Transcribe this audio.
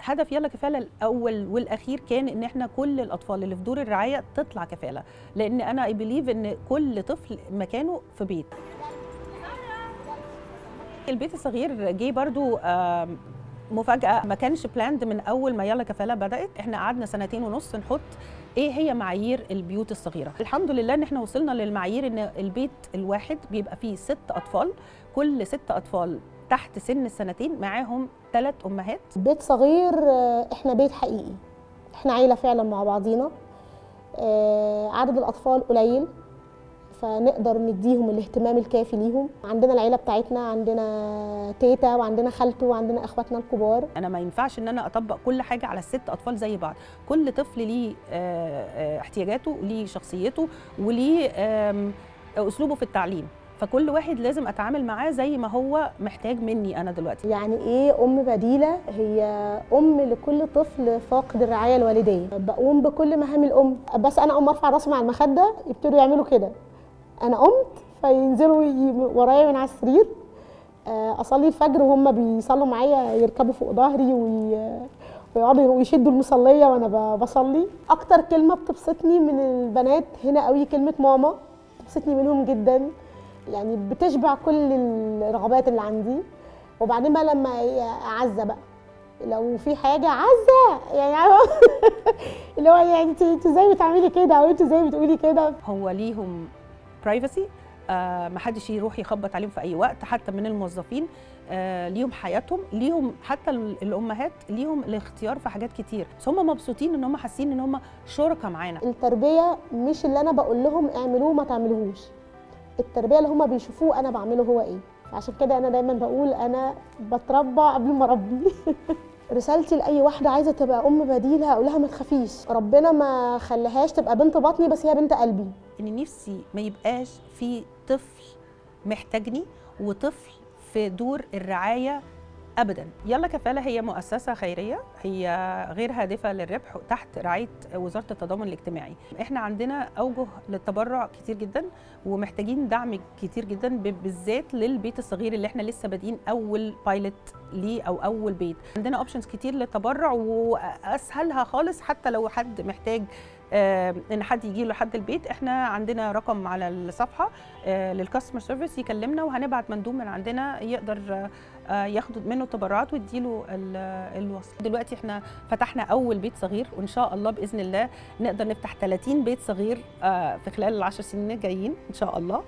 هدف يلا كفاله الاول والاخير كان ان احنا كل الاطفال اللي في دور الرعايه تطلع كفاله، لان انا اي بليف ان كل طفل مكانه في بيت. البيت الصغير جه برضو مفاجاه، ما كانش بلاند من اول ما يلا كفاله بدات. احنا قعدنا 2.5 سنين نحط ايه هي معايير البيوت الصغيره. الحمد لله ان احنا وصلنا للمعايير ان البيت الواحد بيبقى فيه 6 اطفال، كل 6 اطفال تحت سن السنتين معاهم 3 امهات. بيت صغير، احنا بيت حقيقي، احنا عيله فعلا مع بعضينا. عدد الاطفال قليل فنقدر نديهم الاهتمام الكافي ليهم. عندنا العيله بتاعتنا، عندنا تيتا وعندنا خالته وعندنا اخواتنا الكبار. انا ما ينفعش ان انا اطبق كل حاجه على ال6 اطفال زي بعض، كل طفل ليه احتياجاته وليه شخصيته وليه اسلوبه في التعليم، فكل واحد لازم اتعامل معاه زي ما هو محتاج مني انا دلوقتي. يعني ايه ام بديله؟ هي ام لكل طفل فاقد الرعايه الوالديه. بقوم بكل مهام الام، بس انا اقوم ارفع راسي مع المخده يبتدوا يعملوا كده، انا قمت فينزلوا ورايا من على السرير. اصلي الفجر وهم بيصلوا معايا، يركبوا فوق ظهري ويقعدوا ويشدوا المصليه وانا بصلي. اكتر كلمه بتبسطني من البنات هنا قوي كلمه ماما، بتبسطني منهم جدا، يعني بتشبع كل الرغبات اللي عندي. وبعدين بقى لما عزه بقى، لو في حاجه عزه يعني اللي هو يعني انت ازاي بتعملي كده او انت ازاي بتقولي كده. هو ليهم برايفسي، ما حدش يروح يخبط عليهم في اي وقت حتى من الموظفين. ليهم حياتهم، ليهم حتى الامهات ليهم الاختيار في حاجات كتير، بس هم مبسوطين ان هم حاسين ان هم شركاء معانا. التربيه مش اللي انا بقول لهم اعملوه ما تعملوهوش، التربيه اللي هم بيشوفوه انا بعمله هو ايه. عشان كده انا دايما بقول انا بتربى قبل ما اربي. رسالتي لاي واحده عايزه تبقى ام بديله اقول لها ما تخافيش، ربنا ما خليهاش تبقى بنت بطني بس هي بنت قلبي. ان نفسي ما يبقاش في طفل محتاجني وطفل في دور الرعايه ابدا. يلا كفاله هي مؤسسه خيريه، هي غير هادفه للربح تحت رعايه وزاره التضامن الاجتماعي. احنا عندنا اوجه للتبرع كتير جدا ومحتاجين دعم كتير جدا، بالذات للبيت الصغير اللي احنا لسه بادئين اول بايلوت ليه او اول بيت. عندنا اوبشنز كتير للتبرع واسهلها خالص حتى لو حد محتاج ان حد يجي له لحد البيت. احنا عندنا رقم على الصفحه للكاستمر سيرفيس، يكلمنا وهنبعت مندوب من عندنا يقدر ياخد منه التبرعات ويديله الوصل. دلوقتي احنا فتحنا اول بيت صغير وان شاء الله باذن الله نقدر نفتح 30 بيت صغير في خلال ال10 سنين الجايين ان شاء الله.